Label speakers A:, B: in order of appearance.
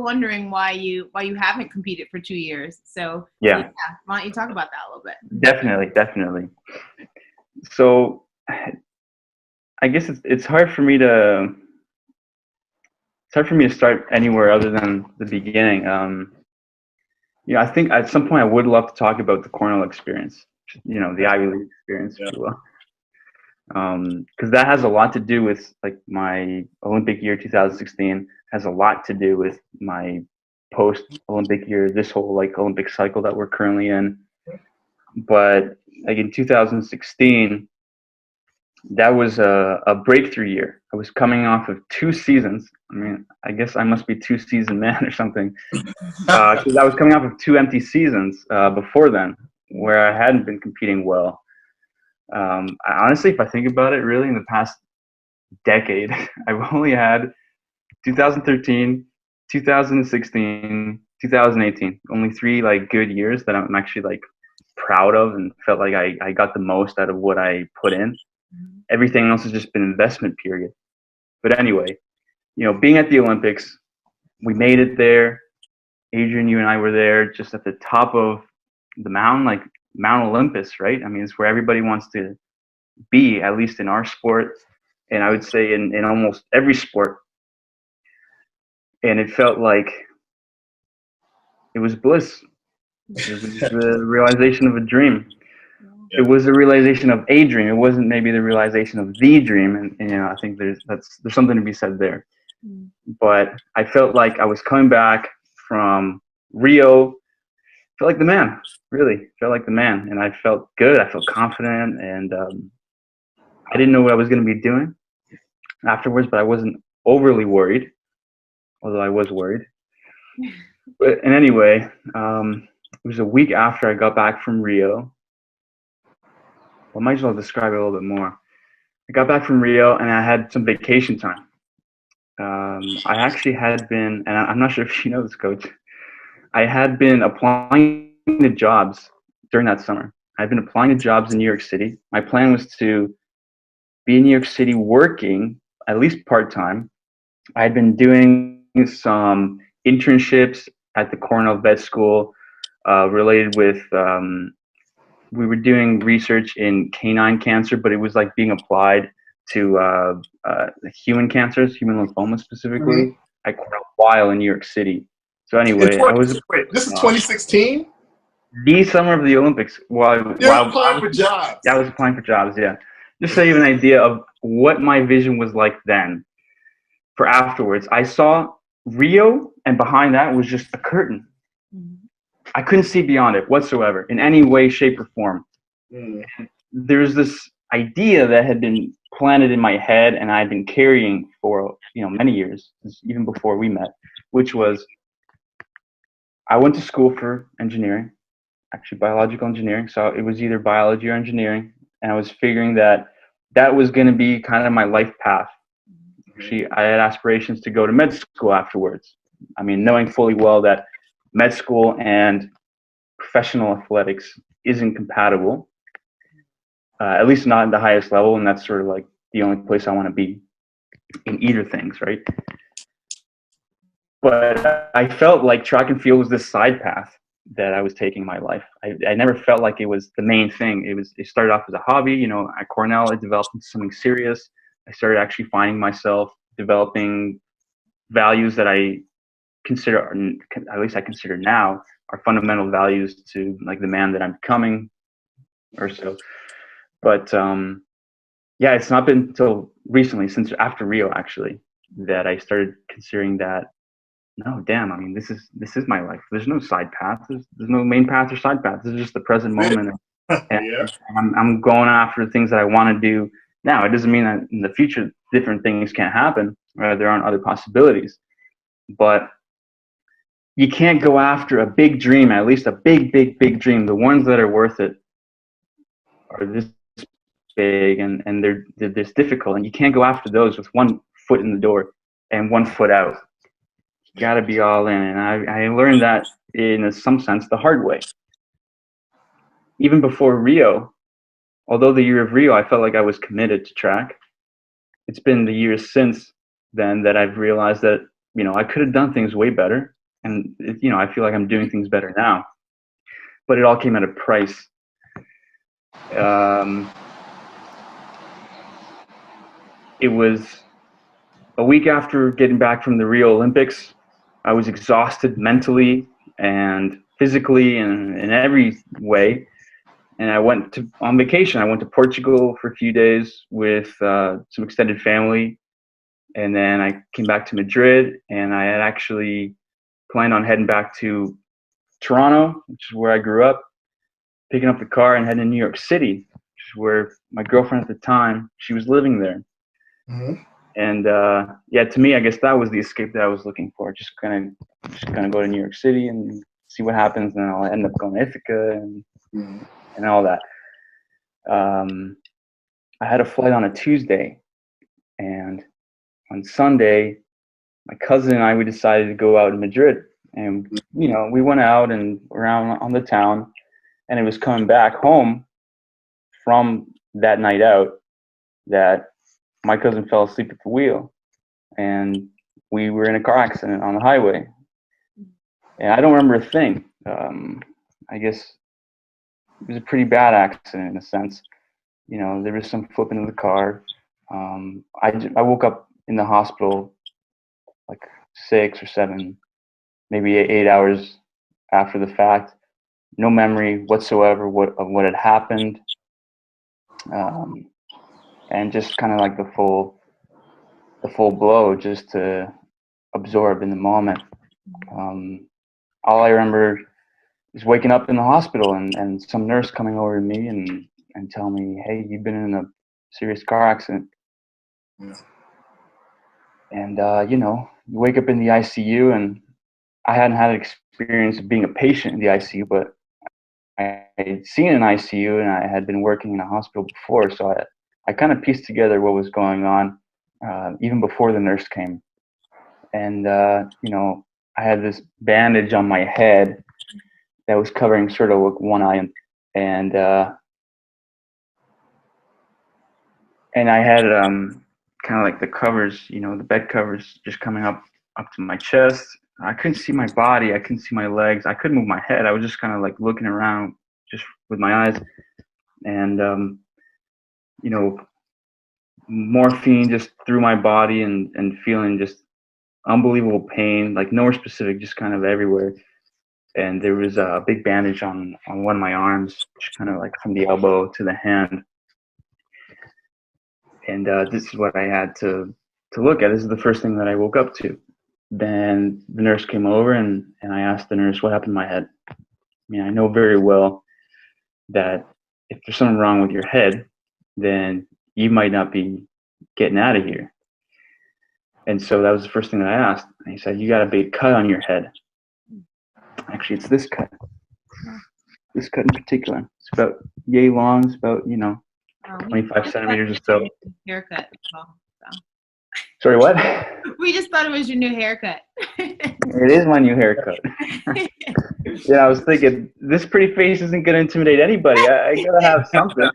A: were wondering why you haven't competed for 2 years. So
B: Yeah,
A: why don't you talk about that a little bit?
B: definitely. So I guess it's hard for me to start anywhere other than the beginning. I think at some point I would love to talk about the Cornell experience, the Ivy League experience, if you will. Because that has a lot to do with like my Olympic year 2016, has a lot to do with my post-Olympic year, this whole like Olympic cycle that we're currently in. But like in 2016, that was a breakthrough year. I was coming off of 2 seasons. I mean, I guess I must be 2-season man or something. Because I was coming off of 2 empty seasons before then, where I hadn't been competing well. Honestly, if I think about it, really in the past decade, I've only had 2013, 2016, 2018, only 3 like good years that I'm actually like proud of and felt like I got the most out of what I put in. Everything else has just been investment period. But anyway, being at the Olympics, we made it there. Adrian, you and I were there just at the top of the mountain, like Mount Olympus, right? I mean, it's where everybody wants to be, at least in our sport. And I would say in almost every sport. And it felt like it was bliss. It was the realization of a dream. It was a realization of a dream. It wasn't maybe the realization of the dream. And I think there's something to be said there. But I felt like I was coming back from Rio. Felt like the man, really. Felt like the man. And I felt good. I felt confident. And I didn't know what I was going to be doing afterwards, but I wasn't overly worried, although I was worried. But anyway, it was a week after I got back from Rio. Well, I might as well describe it a little bit more. I got back from Rio and I had some vacation time. I actually had been, and I'm not sure if you know this, Coach, I had been applying to jobs during that summer. I'd been applying to jobs in New York City. My plan was to be in New York City working, at least part-time. I had been doing some internships at the Cornell Vet School related with we were doing research in canine cancer, but it was like being applied to human cancers, human lymphoma specifically, at Cornell while in New York City. So anyway,
C: this is 2016?
B: The summer of the Olympics.
C: While applying for jobs.
B: Yeah, I was applying for jobs, yeah. Just so you have an idea of what my vision was like then. For afterwards, I saw Rio, and behind that was just a curtain. I couldn't see beyond it whatsoever in any way, shape, or form. There's this idea that had been planted in my head and I'd been carrying for many years, even before we met, which was I went to school for engineering, actually biological engineering. So it was either biology or engineering, and I was figuring that was going to be kind of my life path. Actually, I had aspirations to go to med school afterwards. I mean, knowing fully well that med school and professional athletics isn't compatible, at least not at the highest level, and that's sort of like the only place I want to be in either things, right? But I felt like track and field was this side path that I was taking in my life. I never felt like it was the main thing. It started off as a hobby. At Cornell, it developed into something serious. I started actually finding myself developing values that I consider, at least I consider now, are fundamental values to like the man that I'm becoming or so. But yeah, it's not been until recently, since after Rio actually, that I started considering that, no, damn, I mean, this is my life. There's no side path. There's no main path or side path. This is just the present moment. And I'm going after the things that I want to do now. It doesn't mean that in the future different things can't happen, or there aren't other possibilities. But you can't go after a big dream, at least a big, big, big dream. The ones that are worth it are this big, and they're this difficult. And you can't go after those with one foot in the door and one foot out. You got to be all in. And I learned that in some sense the hard way. Even before Rio, although the year of Rio, I felt like I was committed to track. It's been the years since then that I've realized that you know, I could have done things way better. And, you know, I feel like I'm doing things better now. But it all came at a price. It was a week after getting back from the Rio Olympics. I was exhausted mentally and physically and in every way. And I went on vacation. I went to Portugal for a few days with some extended family. And then I came back to Madrid, and I had actually planned on heading back to Toronto, which is where I grew up, picking up the car and heading to New York City, which is where my girlfriend at the time, she was living there.
C: Mm-hmm.
B: And yeah, to me, I guess that was the escape that I was looking for. Just gonna go to New York City and see what happens, and I'll end up going to Ithaca and all that. I had a flight on a Tuesday, and on Sunday, my cousin and I, we decided to go out in Madrid, and you know, we went out and around on the town, and it was coming back home from that night out that my cousin fell asleep at the wheel, and we were in a car accident on the highway. And I don't remember a thing. I guess it was a pretty bad accident in a sense. You know, there was some flipping of the car. I woke up in the hospital like 6 or 7, maybe 8 hours after the fact. No memory whatsoever of what had happened. And just kind of like the full blow just to absorb in the moment. All I remember is waking up in the hospital and some nurse coming over to me and telling me, "Hey, you've been in a serious car accident."
C: Yeah.
B: And you know, you wake up in the ICU, and I hadn't had an experience of being a patient in the ICU, but I had seen an ICU, and I had been working in a hospital before, so I kind of pieced together what was going on even before the nurse came. And you know, I had this bandage on my head that was covering sort of one eye, and I had kind of like the covers, you know, the bed covers just coming up to my chest. I couldn't see my body. I couldn't see my legs. I couldn't move my head. I was just kind of like looking around just with my eyes. And, you know, morphine just through my body and feeling just unbelievable pain, like nowhere specific, just kind of everywhere. And there was a big bandage on one of my arms, just kind of like from the elbow to the hand. And this is what I had to look at. This is the first thing that I woke up to. Then the nurse came over, and I asked the nurse what happened to my head. I mean, I know very well that if there's something wrong with your head, then you might not be getting out of here. And so that was the first thing that I asked. And he said, "You got a big cut on your head." Actually, it's this cut. This cut in particular. It's about yay long. It's about, you know, 25 centimeters or so.
A: Haircut. Well, so.
B: Sorry, what?
A: We just thought it was your new haircut.
B: It is my new haircut. Yeah, I was thinking, this pretty face isn't going to intimidate anybody. I got to have something.